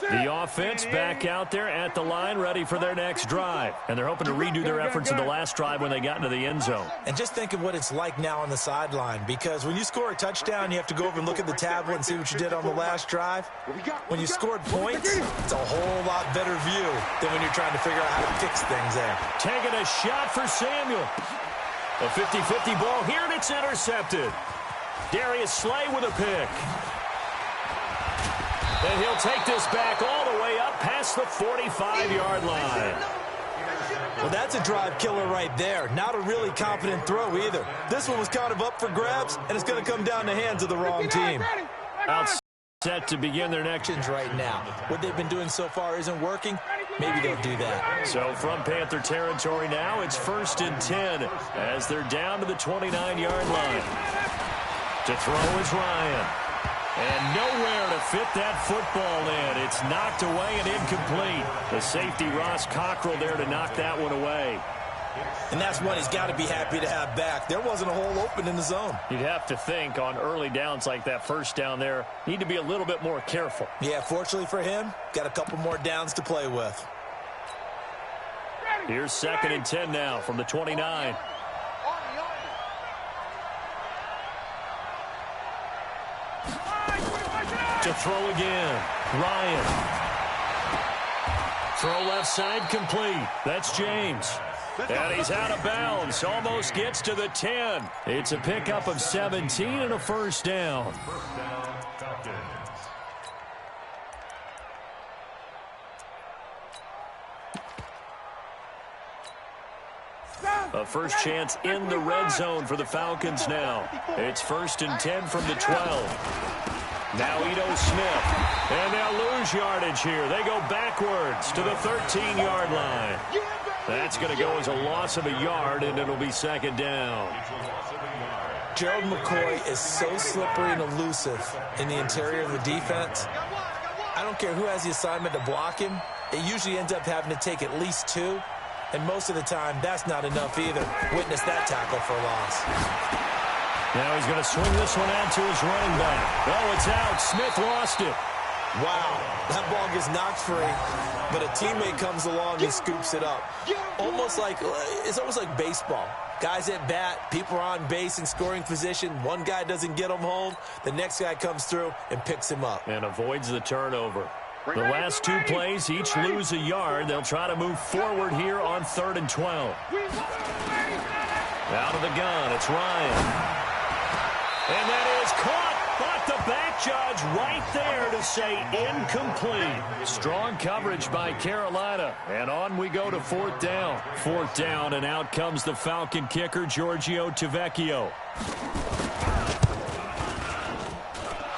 The offense back out there at the line, ready for their next drive. And they're hoping to redo their efforts in the last drive when they got into the end zone. And just think of what it's like now on the sideline, because when you score a touchdown, you have to go over and look at the tablet and see what you did on the last drive. When you scored points, it's a whole lot better view than when you're trying to figure out how to fix things there. Taking a shot for Samuel. A 50-50 ball here, and it's intercepted. Darius Slay with a pick. And he'll take this back all the way up past the 45-yard line. Well, that's a drive killer right there. Not a really confident throw either. This one was kind of up for grabs, and it's going to come down the hands of the wrong team. Out set to begin their next right now. What they've been doing so far isn't working. Maybe they'll do that. So from Panther territory now, it's 1st and 10 as they're down to the 29-yard line. To throw is Ryan. And nowhere to fit that football in. It's knocked away and incomplete. The safety, Ross Cockrell, there to knock that one away. And that's one he's got to be happy to have back. There wasn't a hole open in the zone. You'd have to think on early downs like that first down there, need to be a little bit more careful. Yeah, fortunately for him, got a couple more downs to play with. Here's 2nd and 10 now from the 29. To throw again. Ryan. Throw left side complete. That's James. And he's out of bounds. Almost gets to the 10. It's a pickup of 17 and a first down. A first chance in the red zone for the Falcons now. It's 1st and 10 from the 12. Now Ito Smith. And they'll lose yardage here. They go backwards to the 13-yard line. That's going to go as a loss of a yard, and it'll be 2nd down. Gerald McCoy is so slippery and elusive in the interior of the defense. I don't care who has the assignment to block him. It usually ends up having to take at least 2. And most of the time, that's not enough either. Witness that tackle for a loss. Now he's going to swing this one out to his running back. Oh, it's out. Smith lost it. Wow, that ball gets knocked free, but a teammate comes along and scoops it up. It's almost like baseball. Guys at bat, people are on base in scoring position. One guy doesn't get him home. The next guy comes through and picks him up. And avoids the turnover. The last 2 plays, each lose a yard. They'll try to move forward here on 3rd and 12. Out of the gun, it's Ryan. And that is caught. But the back judge right there to say incomplete. Strong coverage by Carolina. And on we go to 4th down. 4th down, and out comes the Falcon kicker, Giorgio Tavecchio.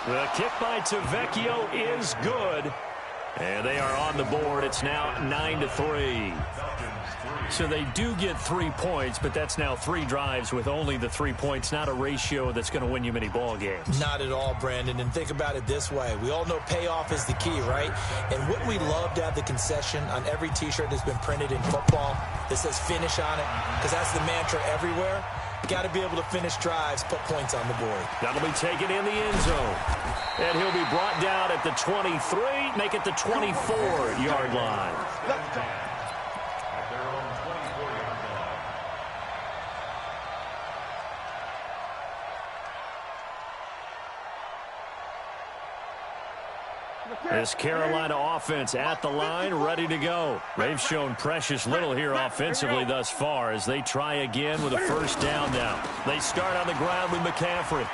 The kick by Tavecchio is good. And they are on the board. It's now 9-3. So they do get 3 points, but that's now 3 drives with only the 3 points. Not a ratio that's going to win you many ball games. Not at all, Brandon. And think about it this way. We all know payoff is the key, right? And wouldn't we love to have the concession on every T-shirt that's been printed in football that says finish on it? Because that's the mantra everywhere. Got to be able to finish drives, put points on the board. That'll be taken in the end zone. And he'll be brought down at the 23, make it the 24-yard line. This Carolina offense at the line, ready to go. They've shown precious little here offensively thus far as they try again with a first down now. They start on the ground with McCaffrey.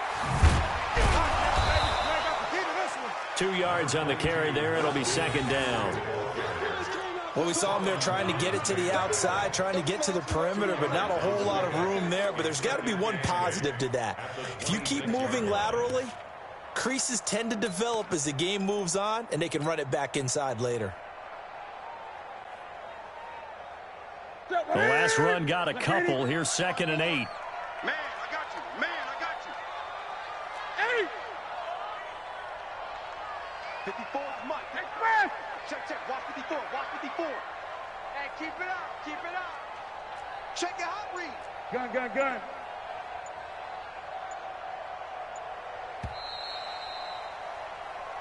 2 yards on the carry there. It'll be 2nd down. Well, we saw him there trying to get it to the outside, trying to get to the perimeter, but not a whole lot of room there. But there's got to be one positive to that. If you keep moving laterally, creases tend to develop as the game moves on, and they can run it back inside later. The last run got a couple. Here's 2nd and 8. Man, I got you. Man, I got you. 54 is Mike. Check. Watch 54. Watch 54. Hey, keep it up. Keep it up. Check your hot read. Gun.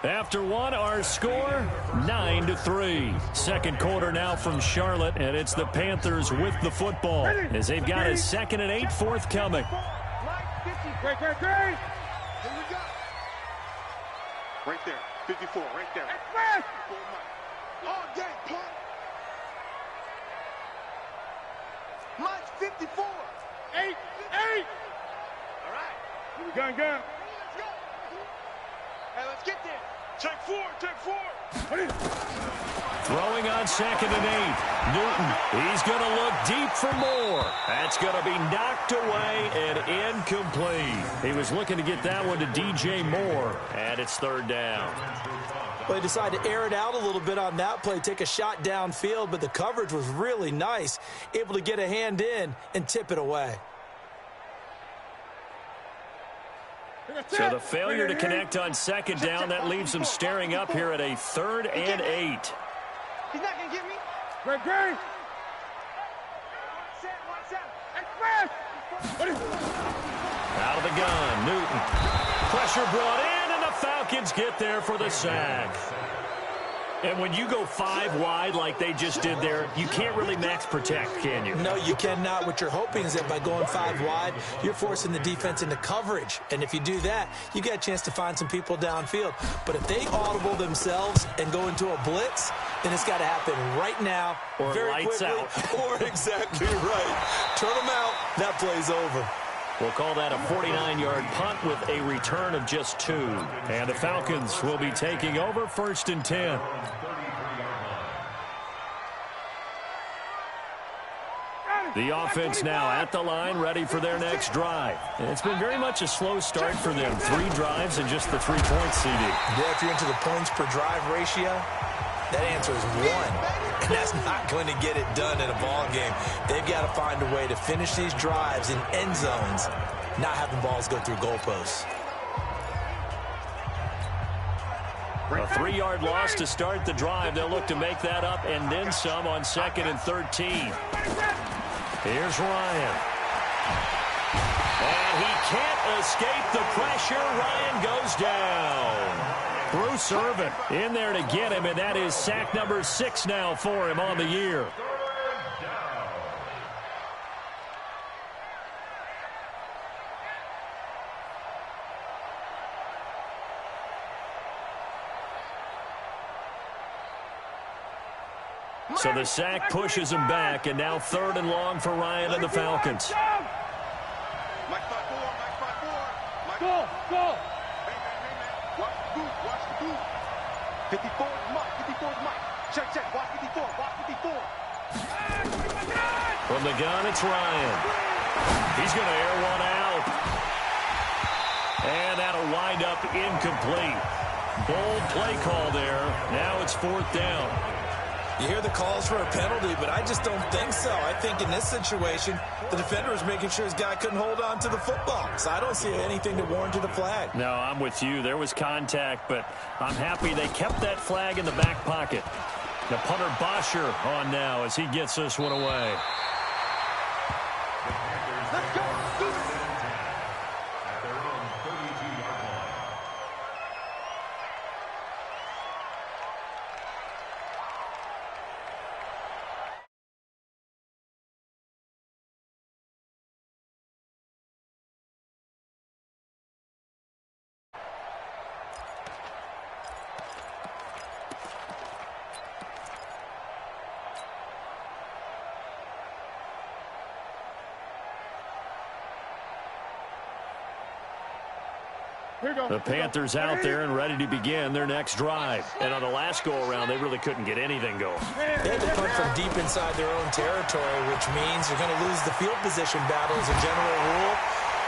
After one, our score, 9-3. Second quarter now from Charlotte, and it's the Panthers with the football as they've got a 2nd and 8 forthcoming. Great. Here we go. Right there. 54, right there. Express! All day, punt. Mike, 54. 8. All right. Gun. Let's go. Hey, let's get there. Take four. Throwing on 2nd and 8. Newton, he's going to look deep for more. That's going to be knocked away and incomplete. He was looking to get that one to DJ Moore, and it's 3rd down. Well, he decided to air it out a little bit on that play, take a shot downfield, but the coverage was really nice, able to get a hand in and tip it away. So the failure to connect on 2nd down, that leaves him staring up here at a 3rd and 8. He's not going to get me. Great. Out of the gun, Newton. Pressure brought in, and the Falcons get there for the sack. And when you go 5 wide like they just did there, you can't really max protect, can you? No, you cannot. What you're hoping is that by going 5 wide, you're forcing the defense into coverage. And if you do that, you get a chance to find some people downfield. But if they audible themselves and go into a blitz, then it's got to happen right now, or very lights quickly, out. or exactly right. Turn them out, that play's over. We'll call that a 49-yard punt with a return of just 2. And the Falcons will be taking over 1st and 10. The offense now at the line, ready for their next drive. And it's been very much a slow start for them. 3 drives and just the 3 points, CD. Yeah, if you're into the points per drive ratio, that answer is 1. And that's not going to get it done in a ball game. They've got to find a way to finish these drives in end zones, not having balls go through goalposts. A 3-yard loss to start the drive. They'll look to make that up and then some on 2nd and 13. Here's Ryan. And he can't escape the pressure. Ryan goes down. Bruce Irvin in there to get him, and that is sack number 6 now for him on the year. So the sack pushes him back, and now 3rd and long for Ryan and the Falcons. Mike 5-4. Go. Hey, man. Watch the boot. 54 is Mike. Check. Watch 54. From the gun, it's Ryan. He's going to air one out. And that'll wind up incomplete. Bold play call there. Now it's 4th down. You hear the calls for a penalty, but I just don't think so. I think in this situation, the defender was making sure his guy couldn't hold on to the football. So I don't see anything to warrant the flag. No, I'm with you. There was contact, but I'm happy they kept that flag in the back pocket. The punter Bosher on now as he gets this one away. Let's go. The Panthers out there and ready to begin their next drive. And on the last go-around, they really couldn't get anything going. They had to punt from deep inside their own territory, which means you're going to lose the field position battle as a general rule.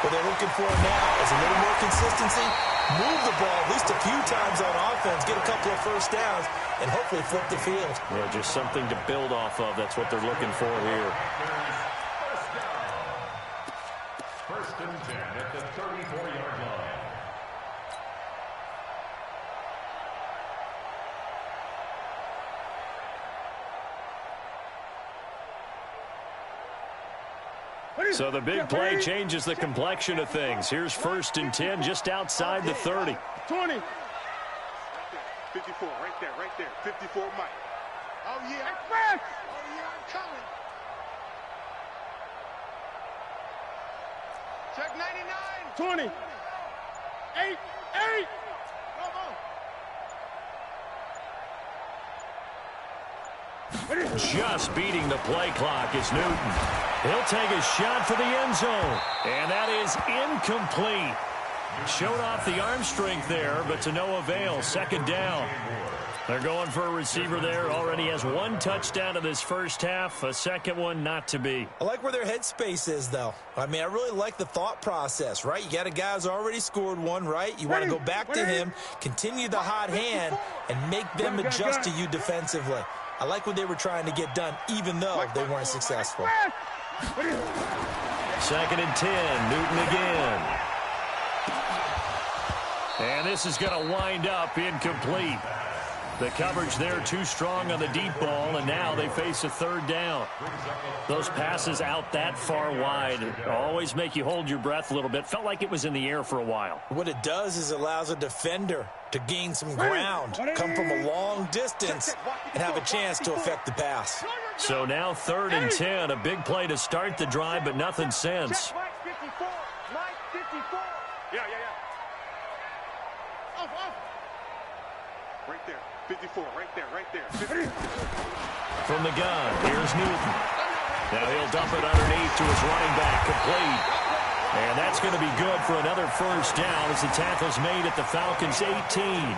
What they're looking for now is a little more consistency, move the ball at least a few times on offense, get a couple of first downs, and hopefully flip the field. Yeah, just something to build off of. That's what they're looking for here. First and 10 at the 34-yard line. So the big play changes the complexion of things. Here's 1st and 10 just outside the 30. 20. 54, right there, 54, Mike. Oh, yeah. Express! Oh, yeah, I'm coming. Check 99. 20. 8. Just beating the play clock is Newton. He'll take a shot for the end zone. And that is incomplete. Showed off the arm strength there, but to no avail. Second down. They're going for a receiver there. Already has one touchdown in this first half. A second one not to be. I like where their headspace is, though. I mean, I really like the thought process, right? You got a guy who's already scored one, right? You want to go back to him, continue the hot hand, and make them adjust to you defensively. I like what they were trying to get done, even though they weren't successful. Second and 10. Newton again. And this is going to wind up incomplete. The coverage there too strong on the deep ball, and now they face a third down. Those passes out that far wide always make you hold your breath a little bit. Felt like it was in the air for a while. What it does is allows a defender to gain some ground, come from a long distance, and have a chance to affect the pass. So now third and 10, a big play to start the drive, but nothing since. Mike 54. Mike 54. Yeah. Off. Right there. 54, right there. 50. From the gun, here's Newton. Now he'll dump it underneath to his running back, complete. And that's going to be good for another first down as the tackle's made at the Falcons' 18.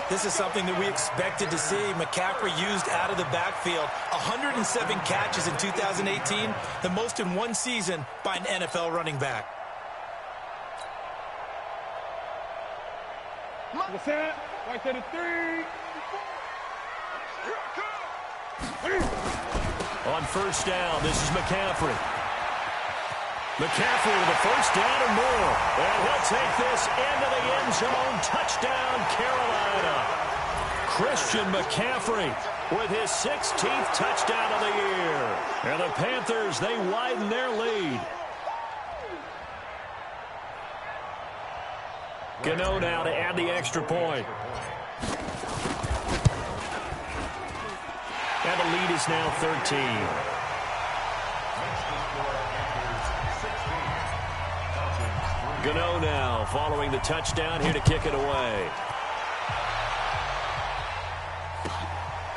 This is something that we expected to see. McCaffrey used out of the backfield. 107 catches in 2018, the most in one season by an NFL running back. Right to the 3. On first down, this is McCaffrey. McCaffrey with a first down and more. And he'll take this into the end zone. Touchdown, Carolina. Christian McCaffrey with his 16th touchdown of the year. And the Panthers, they widen their lead. Gano now to add the extra point. And the lead is now 13. Gano now following the touchdown here to kick it away.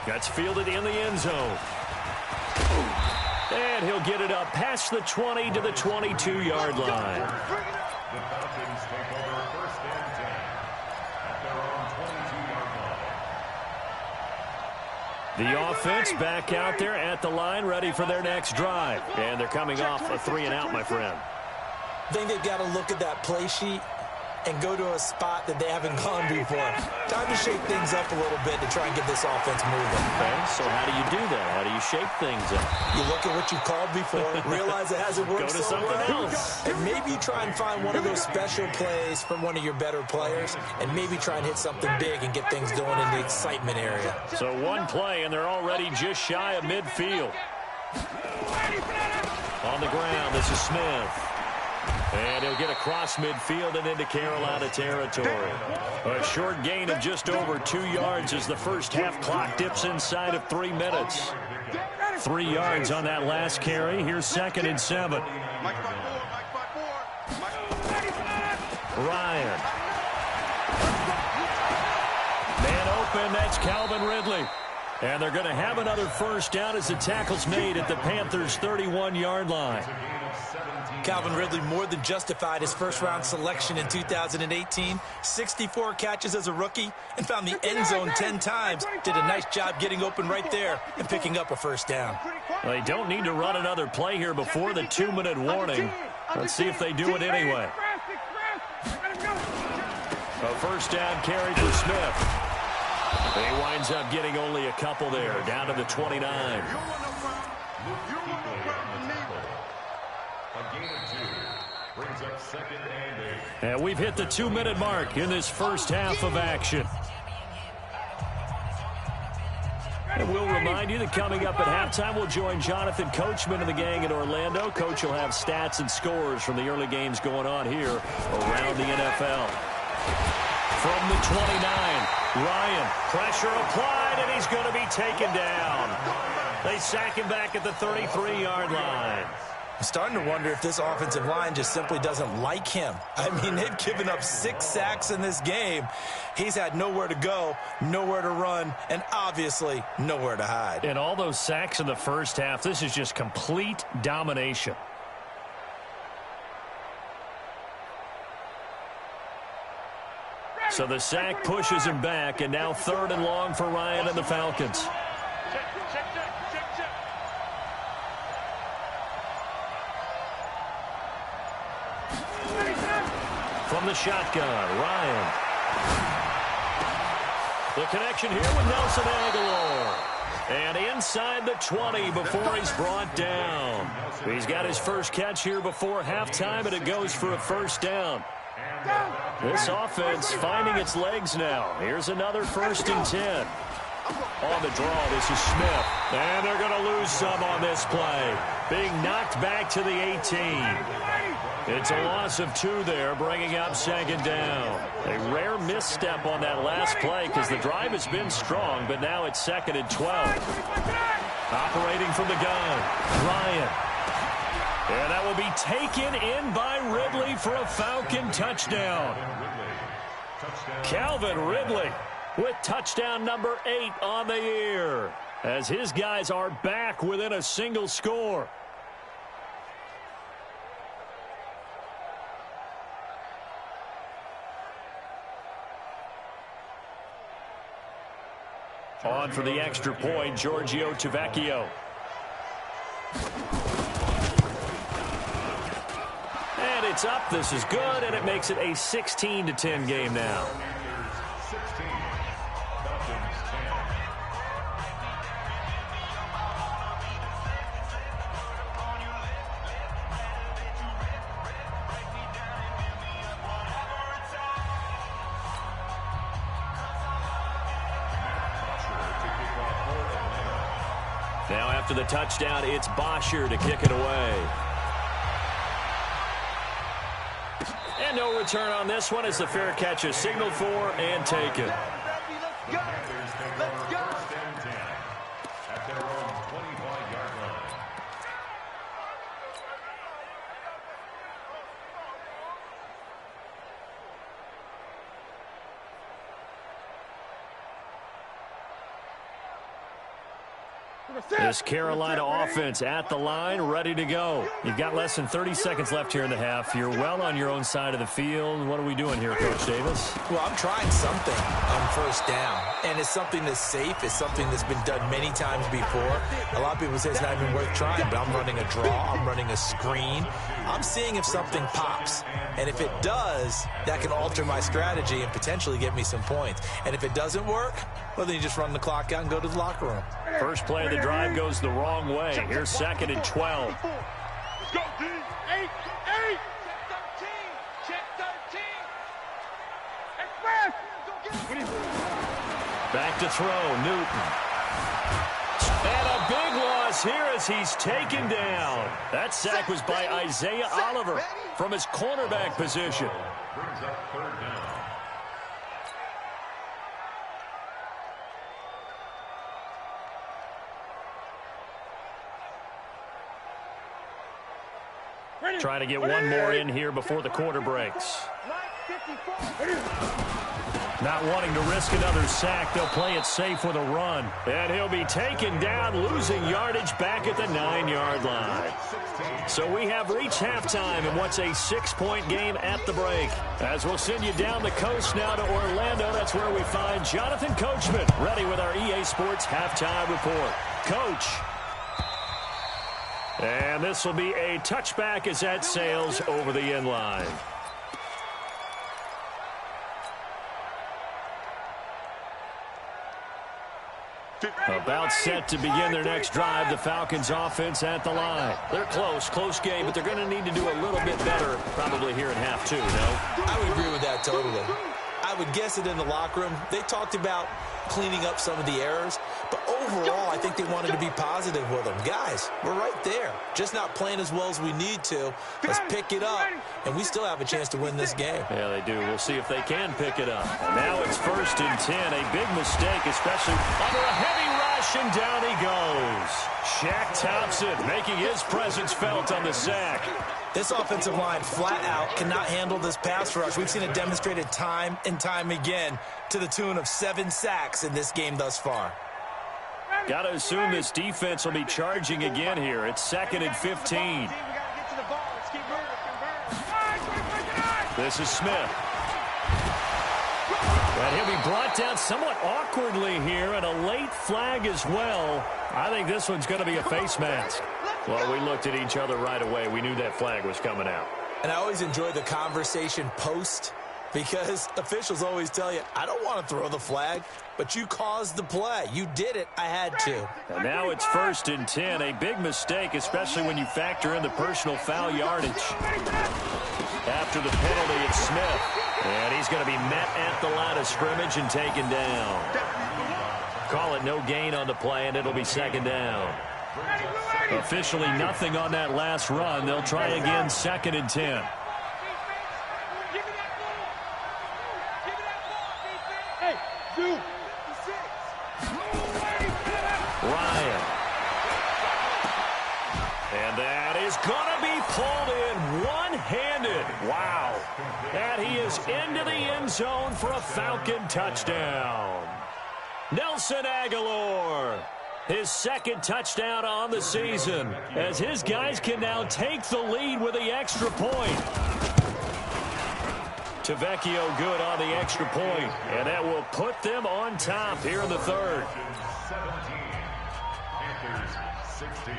Gets fielded in the end zone. And he'll get it up past the 20 to the 22-yard line. The Falcons take over first and 10 at their own 22-yard line. The offense back out there at the line, ready for their next drive. And they're coming off a 3-and-out, my friend. I think they've got to look at that play sheet and go to a spot that they haven't gone before. Time to shake things up a little bit to try and get this offense moving. Okay, so how do you do that? How do you shake things up? You look at what you've called before, realize it hasn't worked Go to so something well, else. and maybe try and find one of those special plays from one of your better players, and maybe try and hit something big and get things going in the excitement area. So one play, and they're already just shy of midfield. On the ground, this is Smith. And he'll get across midfield and into Carolina territory. A short gain of just over 2 yards as the first half clock dips inside of 3 minutes. 3 yards on that last carry. Here's second and 7. Ryan. Man open, that's Calvin Ridley. And they're going to have another first down as the tackle's made at the Panthers' 31-yard line. Calvin Ridley more than justified his first-round selection in 2018. 64 catches as a rookie and found the end zone 10 times. Did a nice job getting open right there and picking up a first down. Well, they don't need to run another play here before the 2-minute warning. Let's see if they do it anyway. A first down carry for Smith. He winds up getting only a couple there, down to the 29. And we've hit the 2-minute mark in this first half of action. And we'll remind you that coming up at halftime, we'll join Jonathan Coachman and the gang in Orlando. Coach will have stats and scores from the early games going on here around the NFL. From the 29, Ryan, pressure applied, and he's going to be taken down. They sack him back at the 33-yard line. I'm starting to wonder if this offensive line just simply doesn't like him. I mean, they've given up 6 sacks in this game. He's had nowhere to go, nowhere to run, and obviously nowhere to hide. And all those sacks in the first half, this is just complete domination. So the sack pushes him back, and now 3rd and long for Ryan and the Falcons. From the shotgun, Ryan. The connection here with Nelson Aguilar. And inside the 20 before he's brought down. He's got his first catch here before halftime, and it goes for a first down. This offense finding its legs now. Here's another 1st and 10. On the draw, this is Smith. And they're going to lose some on this play. Being knocked back to the 18. It's a loss of 2 there, bringing up 2nd down. A rare misstep on that last play because the drive has been strong, but now it's 2nd and 12. Operating from the gun, Ryan. And that will be taken in by Ridley for a Falcon touchdown. Calvin Ridley with touchdown number 8 on the year, as his guys are back within a single score. On for the extra point, Giorgio Tavecchio. And it's up. This is good, and it makes it a 16-10 game now. Now after the touchdown, it's Bosher to kick it away. And no return on this one as the fair catch is signaled for and taken. This Carolina offense at the line, ready to go. You've got less than 30 seconds left here in the half. You're well on your own side of the field. What are we doing here, Coach Davis? Well, I'm trying something on 1st down, and it's something that's safe. It's something that's been done many times before. A lot of people say it's not even worth trying, but I'm running a draw. I'm running a screen. I'm seeing if something pops, and if it does, that can alter my strategy and potentially get me some points. And if it doesn't work, well, then you just run the clock out and go to the locker room. First play of the drive goes the wrong way. Here's 2nd and 12. Let's go, D. 8. Check 13. Express. Back to throw, Newton. And a big loss here as he's taken down. That sack was by Isaiah Oliver from his cornerback position. Brings up 3rd down. Trying to get one more in here before the quarter breaks. Not wanting to risk another sack, they'll play it safe with a run. And he'll be taken down, losing yardage back at the 9-yard line. So we have reached halftime in what's a 6-point game at the break. As we'll send you down the coast now to Orlando, that's where we find Jonathan Coachman, ready with our EA Sports halftime report. Coach. And this will be a touchback as that sails over the end line. About set to begin their next drive, the Falcons offense at the line. They're close game, but they're going to need to do a little bit better probably here in half 2, no? I would agree with that totally. I would guess it in the locker room. They talked about cleaning up some of the errors, But overall, I think they wanted to be positive with them. Guys, we're right there. Just not playing as well as we need to. Let's pick it up, and we still have a chance to win this game. Yeah, they do. We'll see if they can pick it up. And now it's 1st and 10. A big mistake, especially under a heavy rush, and down he goes. Shaq Thompson making his presence felt on the sack. This offensive line flat out cannot handle this pass rush. We've seen it demonstrated time and time again to the tune of 7 sacks in this game thus far. Got to assume this defense will be charging again here. It's 2nd and 15. This is Smith. And he'll be brought down somewhat awkwardly here, and a late flag as well. I think this one's going to be a face mask. Well, we looked at each other right away. We knew that flag was coming out. And I always enjoy the conversation post, because officials always tell you, I don't want to throw the flag, but you caused the play. You did it. I had to. And now it's 1st and 10. A big mistake, especially when you factor in the personal foul yardage. After the penalty, it's Smith. And he's going to be met at the line of scrimmage and taken down. Call it no gain on the play, and it'll be 2nd down. Officially nothing on that last run. They'll try again, 2nd and 10. Ryan. And that is going to be pulled in one-handed. Wow. And he is into the end zone for a Falcon touchdown. Nelson Aguilar, his 2nd touchdown on the season, as his guys can now take the lead with the extra point. Tavecchio good on the extra point, and that will put them on top here in the 3rd. 17. Panthers 16.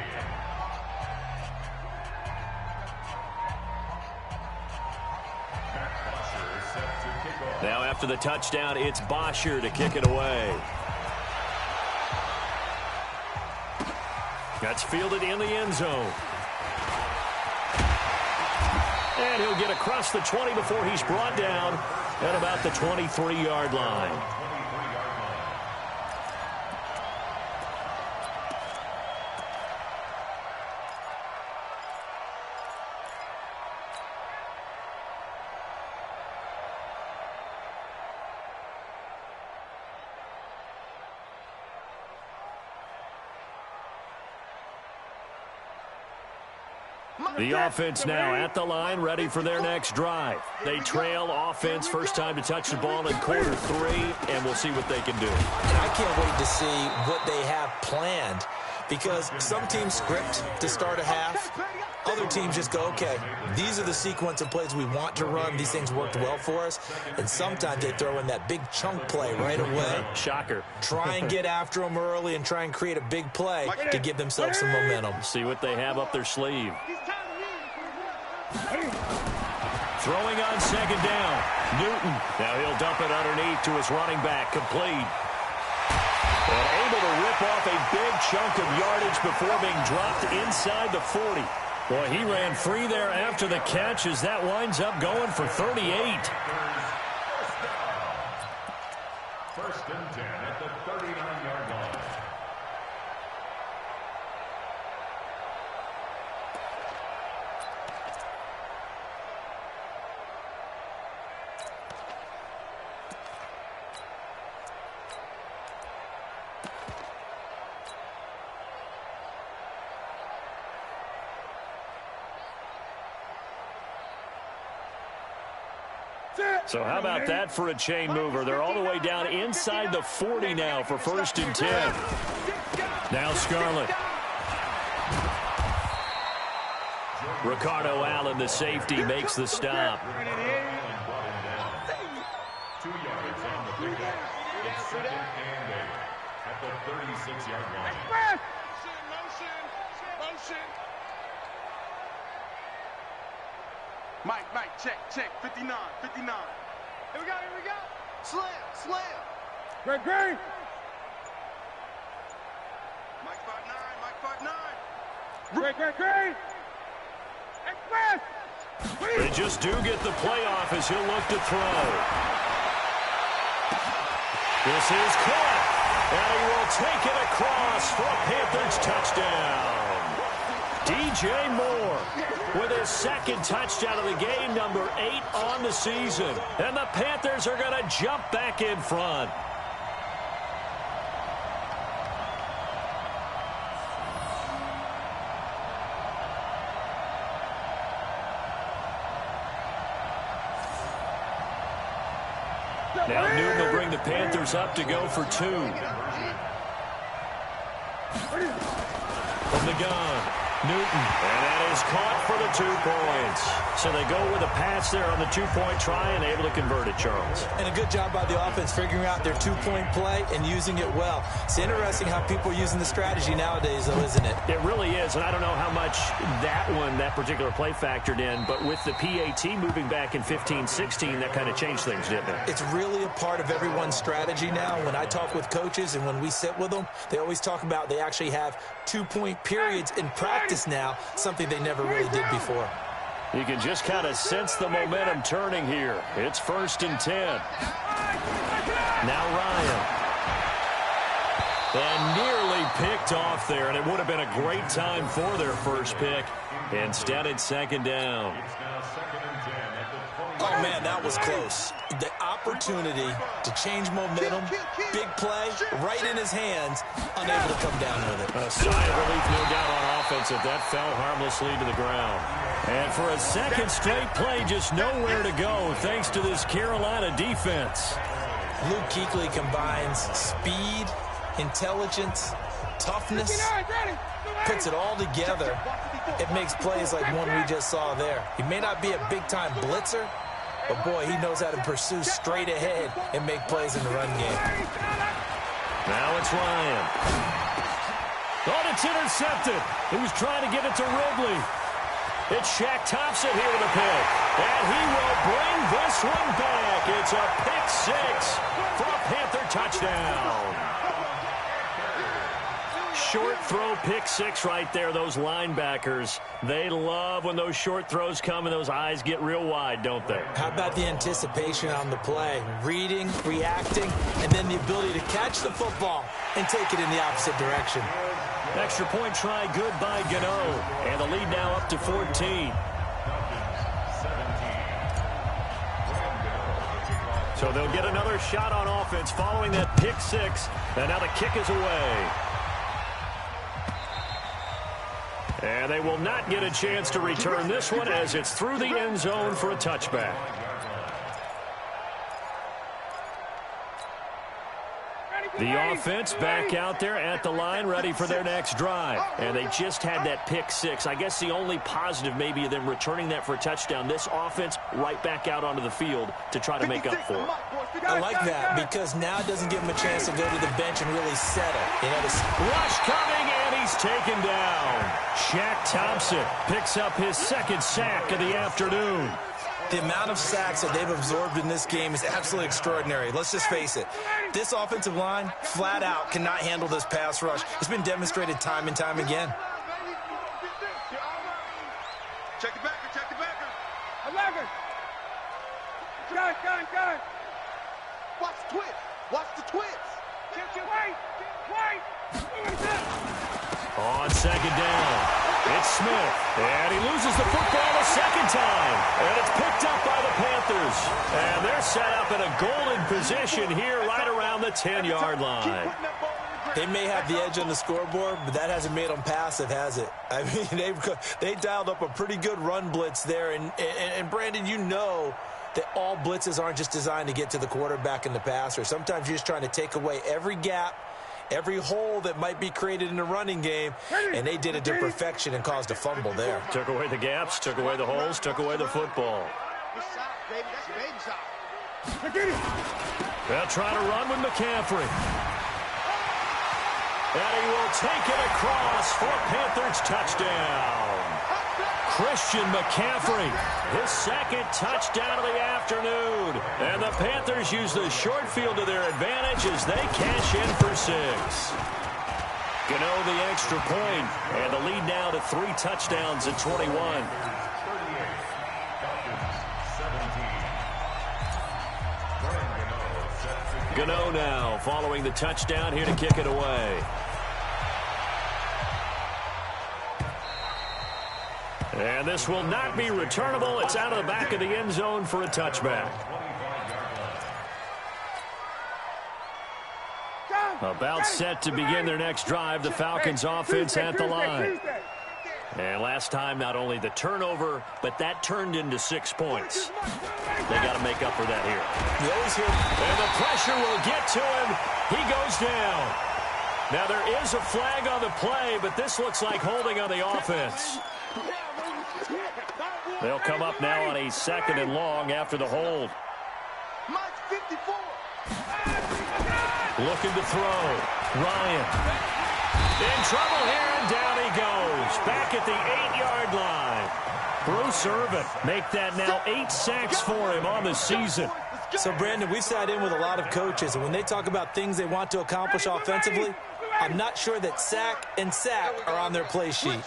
Now after the touchdown, it's Bosher to kick it away. That's fielded in the end zone. And he'll get across the 20 before he's brought down at about the 23-yard line. The offense now at the line, ready for their next drive. They trail offense, first time to touch the ball in quarter 3, and we'll see what they can do. And I can't wait to see what they have planned, because some teams script to start a half. Other teams just go, okay, these are the sequence of plays we want to run. These things worked well for us. And sometimes they throw in that big chunk play right away. Shocker. Try and get after them early and try and create a big play to give themselves some momentum. See what they have up their sleeve. Throwing on 2nd down. Newton. Now he'll dump it underneath to his running back. Complete. And able to rip off a big chunk of yardage before being dropped inside the 40. Boy, he ran free there after the catch as that winds up going for 38. 1st and 10 at the 39-yard line. So how about that for a chain mover? They're all the way down inside the 40 now for 1st and 10. Now Scarlett. Ricardo Allen, the safety, makes the stop. 2 yards on the pickup. It's 2nd and 8 at the 36-yard line. Motion. Mike, check, 59. Here we go. Slam. Great. Mike 5'9. Great. Express. They just do get the playoff as he'll look to throw. This is caught. And he will take it across for a Panthers touchdown. DJ Moore with his second touchdown of the game, number 8 on the season. And the Panthers are going to jump back in front. Now Newton will bring the Panthers up to go for 2. From the gun, Newton. And that is caught for the 2 points. So they go with a pass there on the 2-point try and able to convert it, Charles. And a good job by the offense figuring out their 2-point play and using it well. It's interesting how people are using the strategy nowadays, though, isn't it? It really is, and I don't know how much that particular play factored in, but with the PAT moving back in 15-16, that kind of changed things, didn't it? It's really a part of everyone's strategy now. When I talk with coaches and when we sit with them, they always talk about they actually have 2-point periods in practice now, something they never really did before. You can just kind of sense the momentum turning here. It's 1st and 10. Now Ryan. And nearly picked off there, and it would have been a great time for their first pick. Instead, it's 2nd down. Oh, man, that was close. The opportunity to change momentum, big play, right in his hands, unable to come down with it. A sigh of relief, no doubt, on offense if that fell harmlessly to the ground. And for a second straight play, just nowhere to go thanks to this Carolina defense. Luke Kuechly combines speed, intelligence, toughness, puts it all together. It makes plays like one we just saw there. He may not be a big-time blitzer, but, boy, he knows how to pursue straight ahead and make plays in the run game. Now it's Ryan. Oh, it's intercepted. He was trying to get it to Ridley. It's Shaq Thompson here with a pick. And he will bring this one back. It's a pick 6 for a Panther touchdown. Short throw, pick 6 right there. Those linebackers, they love when those short throws come and those eyes get real wide, don't they? How about the anticipation on the play? Reading, reacting, and then the ability to catch the football and take it in the opposite direction. Extra point try good by Gano. And the lead now up to 14. So they'll get another shot on offense following that pick 6. And now the kick is away. And they will not get a chance to return this one as it's through the end zone for a touchback. The offense back out there at the line, ready for their next drive. And they just had that pick 6. I guess the only positive maybe of them returning that for a touchdown. This offense right back out onto the field to try to make up for it. I like that because now it doesn't give him a chance to go to the bench and really settle. You know, rush coming, and he's taken down. Shaq Thompson picks up his 2nd sack of the afternoon. The amount of sacks that they've absorbed in this game is absolutely extraordinary. Let's just face it. This offensive line, flat out, cannot handle this pass rush. It's been demonstrated time and time again. Check the backer, check the backer. 11. Gun. Watch the twist. Watch the twist. Wait. On 2nd down, it's Smith. And he loses the football a 2nd time. And it's picked up by the Panthers. And they're set up in a golden position here right around the 10-yard line. They may have the edge on the scoreboard, but that hasn't made them passive, has it? I mean, they dialed up a pretty good run blitz there. And Brandon, you know that all blitzes aren't just designed to get to the quarterback and the passer. Sometimes you're just trying to take away every gap, every hole that might be created in the running game, and they did it to perfection and caused a fumble there. Took away the gaps, took away the holes, took away the football. They'll try to run with McCaffrey. And he will take it across for a Panthers touchdown. Christian McCaffrey, his 2nd touchdown of the afternoon. And the Panthers use the short field to their advantage as they cash in for 6. Gano the extra point, and the lead now to 3 touchdowns at 21. Gano now following the touchdown here to kick it away. And this will not be returnable. It's out of the back of the end zone for a touchback. About set to begin their next drive. The Falcons offense at the line. And last time, not only the turnover, but that turned into 6 points. They got to make up for that here. And the pressure will get to him. He goes down. Now, there is a flag on the play, but this looks like holding on the offense. They'll come up now on a 2nd and long after the hold. Looking to throw. Ryan. In trouble here, and down he goes. Back at the 8-yard line. Bruce Irvin make that now 8 sacks for him on the season. So, Brandon, we've sat in with a lot of coaches, and when they talk about things they want to accomplish offensively, I'm not sure that sack and sack are on their play sheet.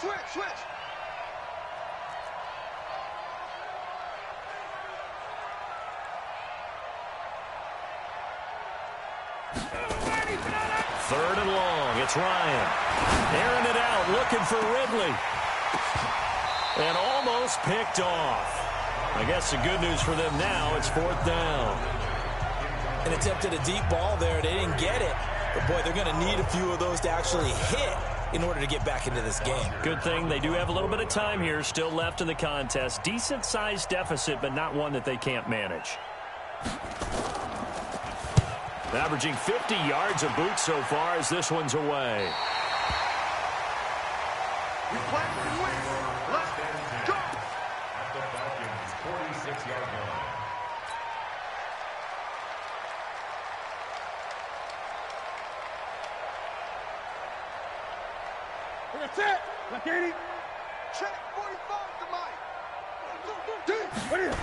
Third and long. It's Ryan. Airing it out, looking for Ridley. And almost picked off. I guess the good news for them now, it's 4th down. And attempted a deep ball there. They didn't get it. But, boy, they're going to need a few of those to actually hit in order to get back into this game. Good thing they do have a little bit of time here still left in the contest. Decent-sized deficit, but not one that they can't manage. Averaging 50 yards a boot so far as this one's away. Let's go. At the Falcons' 46-yard line. That's it. Look at him. Check 45 to Mike. What is it?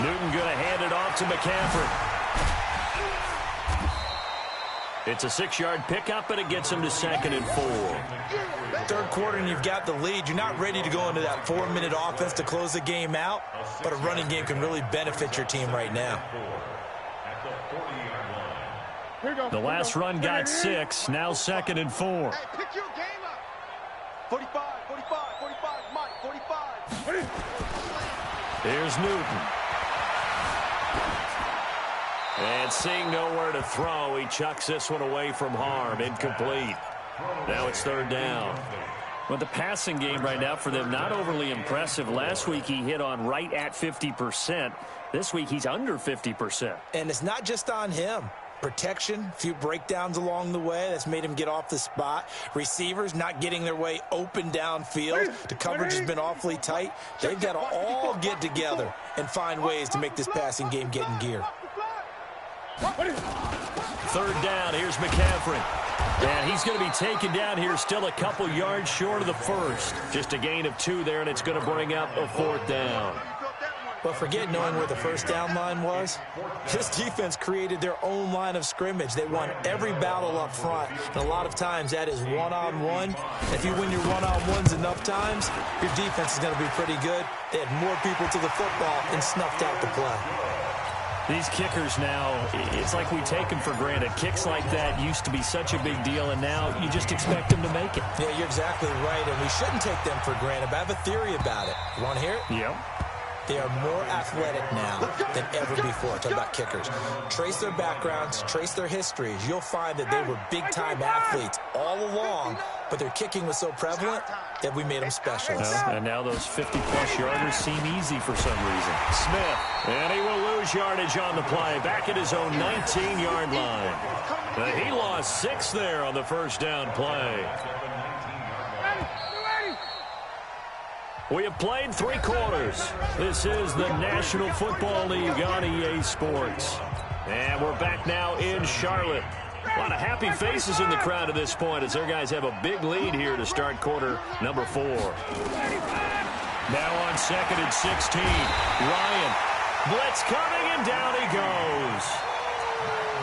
Newton going to hand it off to McCaffrey. It's a 6-yard pickup, but it gets him to 2nd and 4. Third quarter, and you've got the lead. You're not ready to go into that 4-minute offense to close the game out, but a running game can really benefit your team right now. The last run got 6, now 2nd and 4. Hey, pick your game up. 45, 45, 45, Mike, 45. Here's Newton. And seeing nowhere to throw, he chucks this one away from harm. Incomplete. Now it's 3rd down. Well, the passing game right now for them, not overly impressive. Last week he hit on right at 50%. This week he's under 50%. And it's not just on him. Protection, a few breakdowns along the way. That's made him get off the spot. Receivers not getting their way open downfield. The coverage has been awfully tight. They've got to all get together and find ways to make this passing game get in gear. 3rd down, here's McCaffrey. And he's going to be taken down here still a couple yards short of the first. Just a gain of 2 there, and it's going to bring up a 4th down. But forget knowing where the first down line was. This defense created their own line of scrimmage. They won every battle up front. And a lot of times that is one-on-one. If you win your one-on-ones enough times, your defense is going to be pretty good. They had more people to the football and snuffed out the play. These kickers now, it's like we take them for granted. Kicks like that used to be such a big deal, and now you just expect them to make it. Yeah, you're exactly right, and we shouldn't take them for granted. But I have a theory about it. You want to hear it? Yep. They are more athletic now than ever before. Talk about kickers. Trace their backgrounds, trace their histories. You'll find that they were big-time athletes all along, but their kicking was so prevalent that we made them special. And now those 50-plus yarders seem easy for some reason. Smith, and he will lose yardage on the play. Back at his own 19-yard line. He lost 6 there on the first down play. We have played 3 quarters. This is the National Football League on EA Sports. And we're back now in Charlotte. A lot of happy faces in the crowd at this point as their guys have a big lead here to start quarter number 4. Now on 2nd and 16. Ryan. Blitz coming, and down he goes.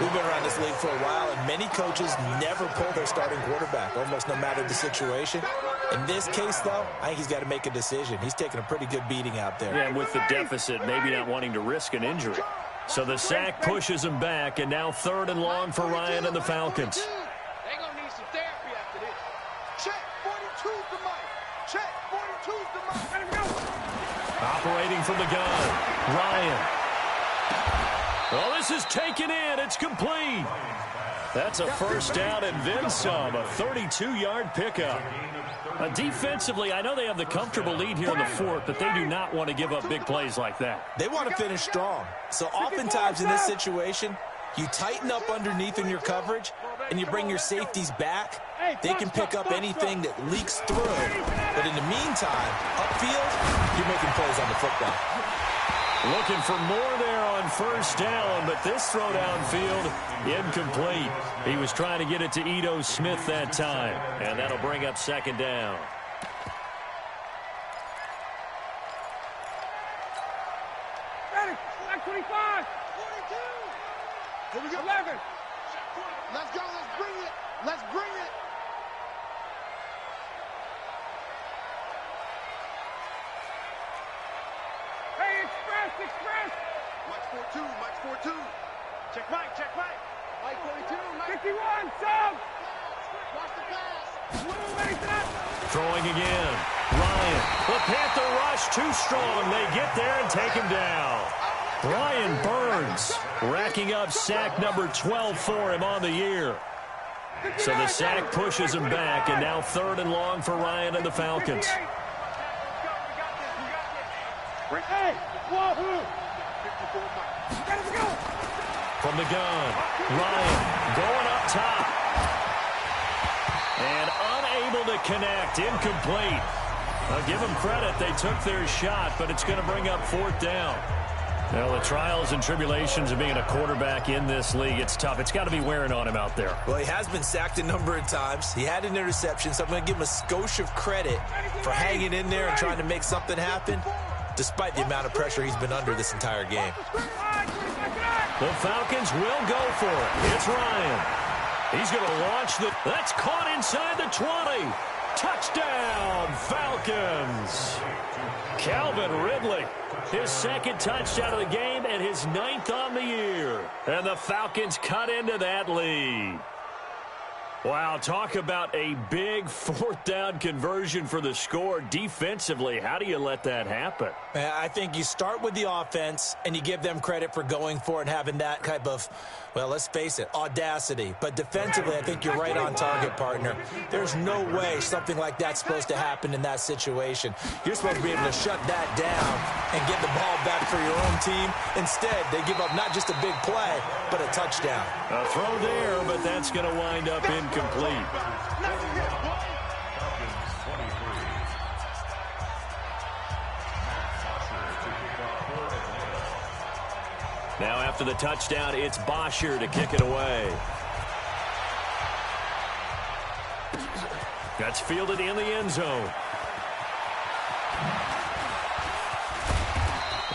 We've been around this league for a while, and many coaches never pull their starting quarterback, almost no matter the situation. In this case, though, I think he's got to make a decision. He's taking a pretty good beating out there. Yeah, and with the deficit, maybe not wanting to risk an injury. So the sack pushes him back, and now 3rd and long for Ryan and the Falcons. They're going to need some therapy after this. Check, 42's the mic. Check, 42's the mic. Let him go. Operating from the gun, Ryan. Well, this is taken in. It's complete. That's a first down and then some, a 32-yard pickup. Defensively, I know they have the comfortable lead here in the 4th, but they do not want to give up big plays like that. They want to finish strong. So oftentimes in this situation, you tighten up underneath in your coverage, and you bring your safeties back. They can pick up anything that leaks through. But in the meantime, upfield, you're making plays on the football. Looking for more there on first down, but this throw downfield, incomplete. He was trying to get it to Ito Smith that time, and that'll bring up 2nd down. Ready, back 25. 42. Here we go. 11. Let's go. Let's bring it. Let's bring it. Hey, express. Mike 42. Mike 42. Check Mike. Mike 42. Mike. 51, sub. Watch the pass. Ready for that. Throwing again. Ryan. The Panther rush too strong. They get there and take him down. Brian Burns racking up sack number 12 for him on the year. So the sack pushes him back, and now 3rd and long for Ryan and the Falcons. Hey, wahoo. 54 Mike. Let him go. From the gun, Ryan going up top. And unable to connect, incomplete. I'll give them credit, they took their shot, but it's going to bring up 4th down. Well, the trials and tribulations of being a quarterback in this league, it's tough. It's got to be wearing on him out there. Well, he has been sacked a number of times. He had an interception, so I'm going to give him a skosh of credit for hanging in there and trying to make something happen, despite the amount of pressure he's been under this entire game. The Falcons will go for it. It's Ryan. He's going to launch the... That's caught inside the 20. Touchdown, Falcons. Calvin Ridley, his 2nd touchdown of the game and his 9th on the year. And the Falcons cut into that lead. Wow, talk about a big 4th down conversion for the score. Defensively, how do you let that happen? I think you start with the offense, and you give them credit for going for it and having that type of, well, let's face it, audacity. But defensively, I think you're right on target, partner. There's no way something like that's supposed to happen in that situation. You're supposed to be able to shut that down and get the ball back for your own team. Instead, they give up not just a big play, but a touchdown. A throw there, but that's going to wind up incomplete. Now after the touchdown, it's Bosher to kick it away. That's fielded in the end zone.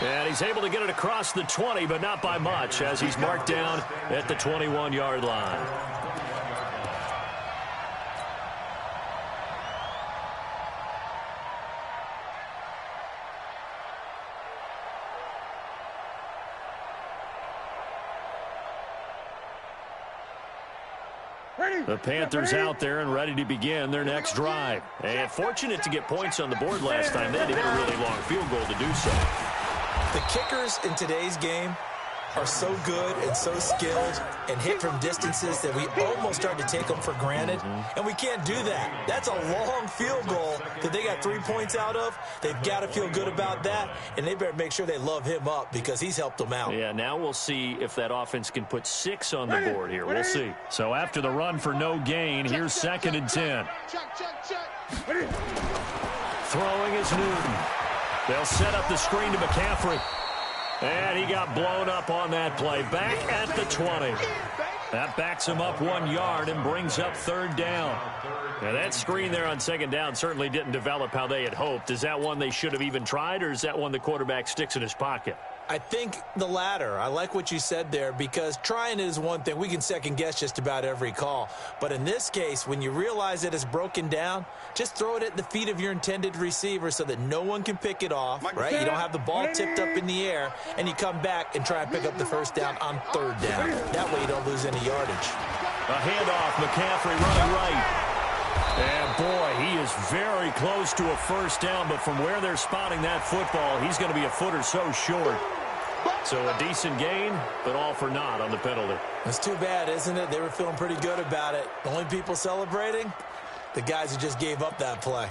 And he's able to get it across the 20, but not by much, as he's marked down at the 21-yard line. The Panthers out there and ready to begin their next drive. And fortunate to get points on the board last time. They had to hit a really long field goal to do so. The kickers in today's game are so good and so skilled and hit from distances that we almost start to take them for granted. And we can't do that. That's a long field goal that they got 3 points out of. They've got to feel good about that, and they better make sure they love him up because he's helped them out. Yeah, now we'll see if that offense can put 6 on the board here. We'll see. So after the run for no gain, here's 2nd and 10. Throwing is Newton. They'll set up the screen to McCaffrey. And he got blown up on that play. Back at the 20. That backs him up 1 yard and brings up 3rd down. Now that screen there on 2nd down certainly didn't develop how they had hoped. Is that one they should have even tried, or is that one the quarterback sticks in his pocket? I think the latter. I like what you said there, because trying it is one thing. We can second guess just about every call. But in this case, when you realize it is broken down, just throw it at the feet of your intended receiver so that no one can pick it off, right? You don't have the ball tipped up in the air, and you come back and try and pick up the first down on third down. That way you don't lose any yardage. A handoff, McCaffrey running right. And, boy, he is very close to a first down, but from where they're spotting that football, he's going to be a foot or so short. So a decent gain, but all for naught on the penalty. It's too bad, isn't it? They were feeling pretty good about it. The only people celebrating, the guys who just gave up that play.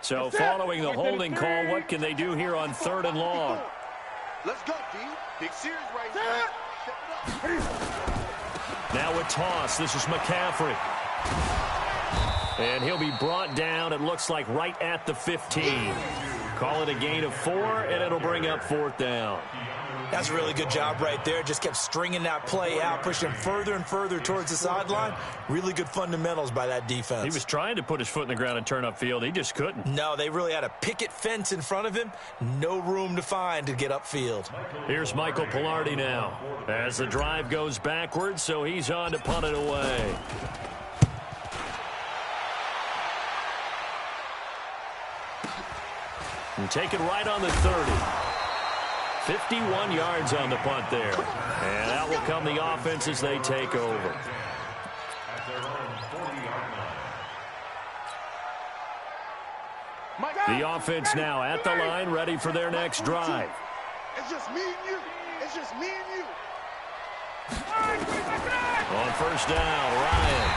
So following the holding call, what can they do here on 3rd and long? Let's go, D. Big series right here. Now a toss. This is McCaffrey. And he'll be brought down, it looks like, right at the 15. Call it a gain of 4, and it'll bring up 4th down. That's a really good job right there. Just kept stringing that play out, pushing him further and further towards the sideline. Really good fundamentals by that defense. He was trying to put his foot in the ground and turn upfield. He just couldn't. No, they really had a picket fence in front of him. No room to find to get upfield. Here's Michael Pilardi now as the drive goes backwards, so he's on to punt it away. And take it right on the 30. 51 yards on the punt there. And out will come the offense as they take over. The offense now at the line, ready for their next drive. It's just me and you. It's just me and you. On first down, Ryan.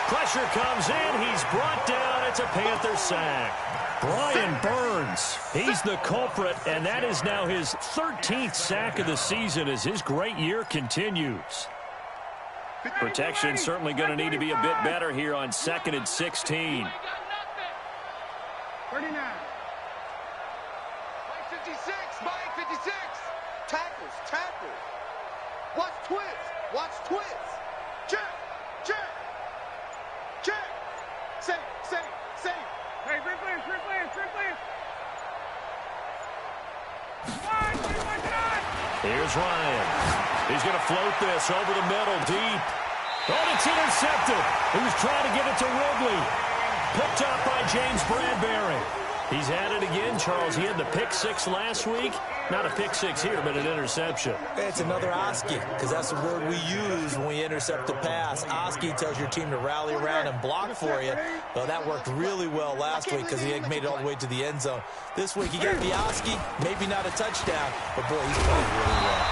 Pressure comes in. He's brought down. It's a Panther sack. Brian Burns, he's the culprit, and that is now his 13th sack of the season as his great year continues. Protection certainly going to need to be a bit better here on 2nd and 16. 39. Mike 56. Mike 56. Tackles. Tackles. Watch twist. Watch twist. Check. Check. Check. Safe. Safe. Safe. Hey, free players. Here's Ryan. He's going to float this over the middle, deep. Oh, it's intercepted. He was trying to get it to Ridley. Picked up by James Bradbury. He's at it again, Charles. He had the pick 6 last week. Not a pick 6 here, but an interception. It's another Oski, because that's the word we use when we intercept the pass. Oski tells your team to rally around and block for you. Well, that worked really well last week because he made it all the way to the end zone. This week he got the Oski, maybe not a touchdown, but boy, he's playing really well.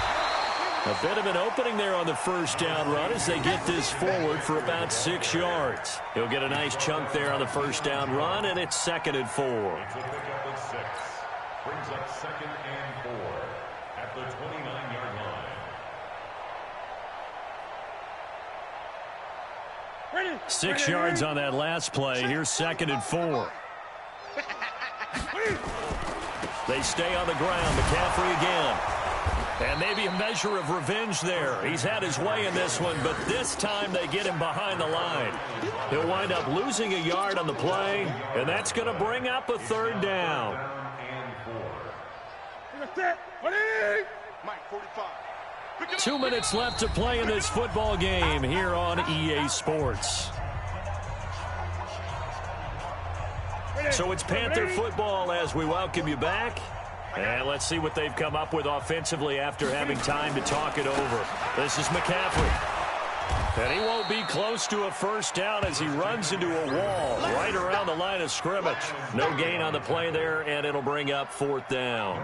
A bit of an opening there on the first down run as they get this forward for about 6 yards. He'll get a nice chunk there on the first down run, and it's 2nd and 4. Brings up 2nd and 4 at the 29-yard line. 6 yards on that last play. Here's 2nd and 4. They stay on the ground. McCaffrey again. And maybe a measure of revenge there. He's had his way in this one, but this time they get him behind the line. He'll wind up losing a yard on the play, and that's going to bring up a 3rd down. Mike 45. 2 minutes left to play in this football game here on EA Sports. So it's Panther football as we welcome you back. And let's see what they've come up with offensively after having time to talk it over. This is McCaffrey. And he won't be close to a first down as he runs into a wall right around the line of scrimmage. No gain on the play there, and it'll bring up 4th down.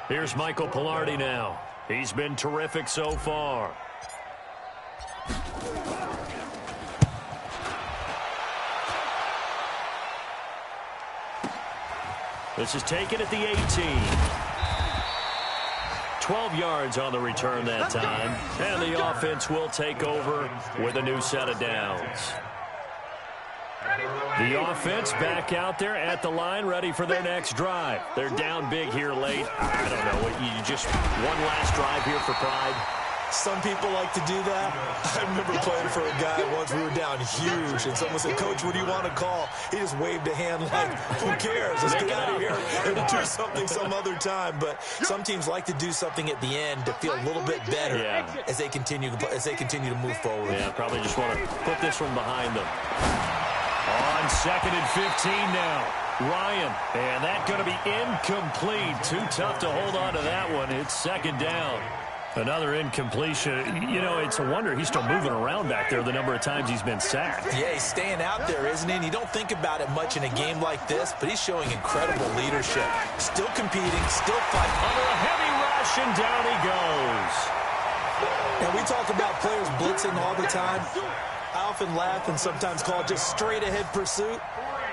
Here's Michael Pilardi now. He's been terrific so far. This is taken at the 18. 12 yards on the return that time. And the offense will take over with a new set of downs. The offense back out there at the line, ready for their next drive. They're down big here late. I don't know. You just one last drive here for pride. Some people like to do that. I remember playing for a guy once. We were down huge, and someone said, "Coach, what do you want to call?" He just waved a hand like, "Who cares? Let's get out of here and do something some other time." But some teams like to do something at the end to feel a little bit better as they continue to move forward. Yeah, probably just want to put this one behind them. On 2nd and 15 now. Ryan, and that's going to be incomplete. Too tough to hold on to that one. It's 2nd down. Another incompletion. You know, it's a wonder he's still moving around back there the number of times he's been sacked. Yeah, he's staying out there, isn't he? And you don't think about it much in a game like this, but he's showing incredible leadership. Still competing, still fighting. Under a heavy rush, and down he goes. And we talk about players blitzing all the time. I often laugh and sometimes call it just straight-ahead pursuit.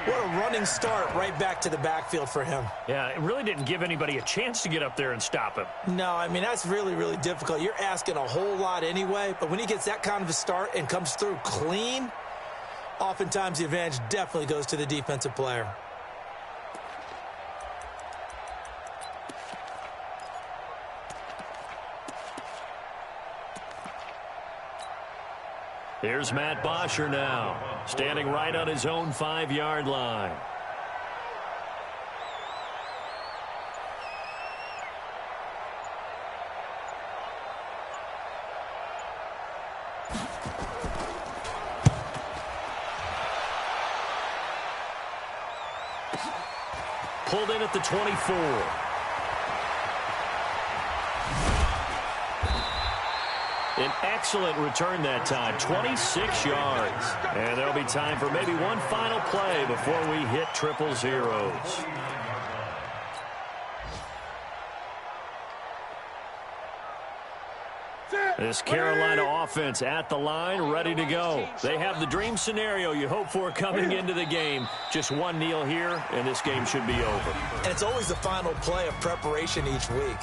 What a running start right back to the backfield for him. Yeah, it really didn't give anybody a chance to get up there and stop him. No, I mean, that's really, really difficult. You're asking a whole lot anyway, but when he gets that kind of a start and comes through clean, oftentimes the advantage definitely goes to the defensive player. Here's Matt Bosher now, standing right on his own 5-yard line. Pulled in at the 24. An excellent return that time, 26 yards. And there'll be time for maybe one final play before we hit triple zeros. This Carolina offense at the line, ready to go. They have the dream scenario you hope for coming into the game. Just one kneel here, and this game should be over. And it's always the final play of preparation each week.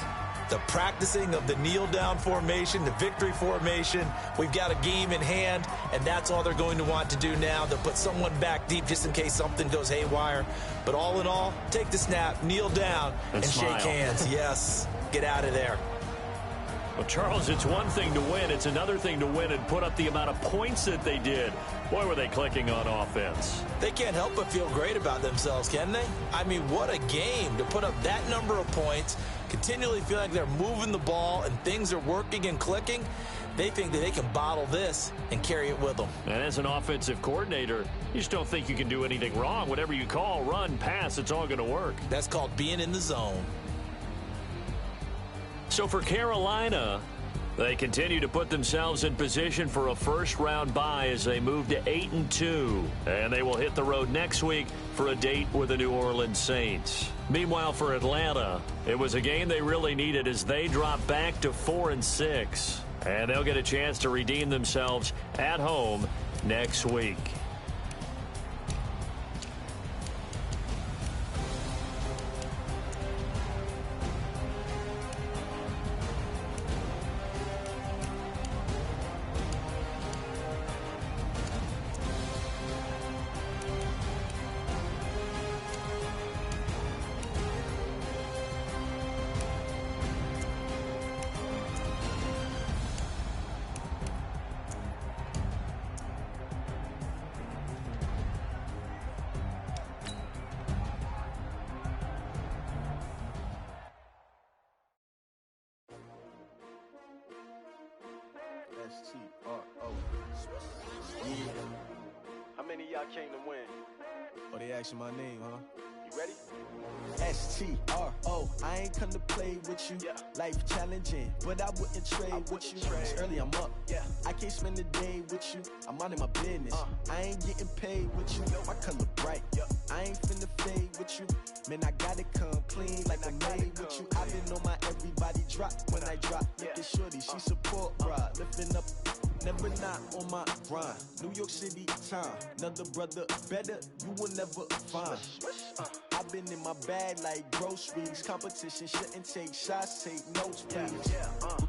The practicing of the kneel-down formation, the victory formation. We've got a game in hand, and that's all they're going to want to do now. They'll put someone back deep just in case something goes haywire. But all in all, take the snap, kneel down, and shake hands. Yes, get out of there. Well, Charles, it's one thing to win. It's another thing to win and put up the amount of points that they did. Boy, were they clicking on offense. They can't help but feel great about themselves, can they? I mean, what a game to put up that number of points, continually feel like they're moving the ball and things are working and clicking. They think that they can bottle this and carry it with them. And as an offensive coordinator, you just don't think you can do anything wrong. Whatever you call, run, pass, it's all going to work. That's called being in the zone. So for Carolina, they continue to put themselves in position for a first-round bye as they move to 8-2. And they will hit the road next week for a date with the New Orleans Saints. Meanwhile, for Atlanta, it was a game they really needed as they drop back to 4-6. And they'll get a chance to redeem themselves at home next week. S-T-R-O. Yeah. How many of y'all came to win? Oh, they asking my name, huh? You ready? S-T-R-O. I ain't come to play with you. Yeah. Life challenging, but I wouldn't trade with you. trade. It's early, I'm up. Yeah. I can't spend the day with you. I'm minding my business. I ain't getting paid with you. My color bright. I ain't finna fade with you. Man, I gotta come clean like I'm made with you. I've been on my everybody drop when I drop. Look at shorty, she support, bruh. Lifting up, never not on my grind. New York City time, another brother better, you will never find. I've been in my bag like groceries. Competition shouldn't take shots, take notes, please.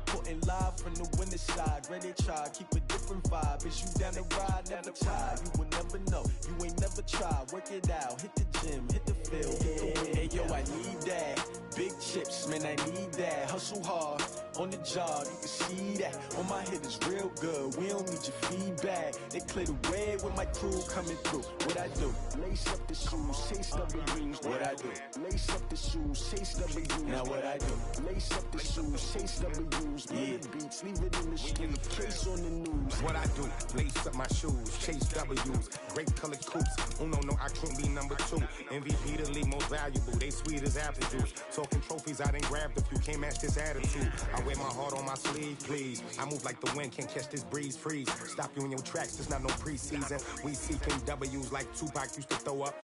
Reporting live from the winter side. Ready to try, keep a different vibe. Is you down the ride, never try. You will never know, you ain't never tried. Work it out, hit the gym, hit the field, hit the wind. Hey yo, I need that. Big chips, man, I need that. Hustle hard, on the job, you can see that. On my head is real good, we don't need your feedback. They clear the way with my crew coming through. What I do? Lace up the shoes, chase W's. What I do? Lace up the shoes, chase W's. Now what I do? Lace up the shoes, chase W's. Yeah, beats, leave it in the street, case on the news. What I do? Lace up my shoes, chase W's. Great colored coops. Uno, no, I can't be number 2. MVP the league most valuable. They sweet as apple juice. Talking trophies, I done grabbed a few. Can't match this attitude. I wear my heart on my sleeve, please. I move like the wind, can't catch this breeze. Freeze. Stop you in your tracks. There's not no preseason. We seeking W's like Tupac used to throw up.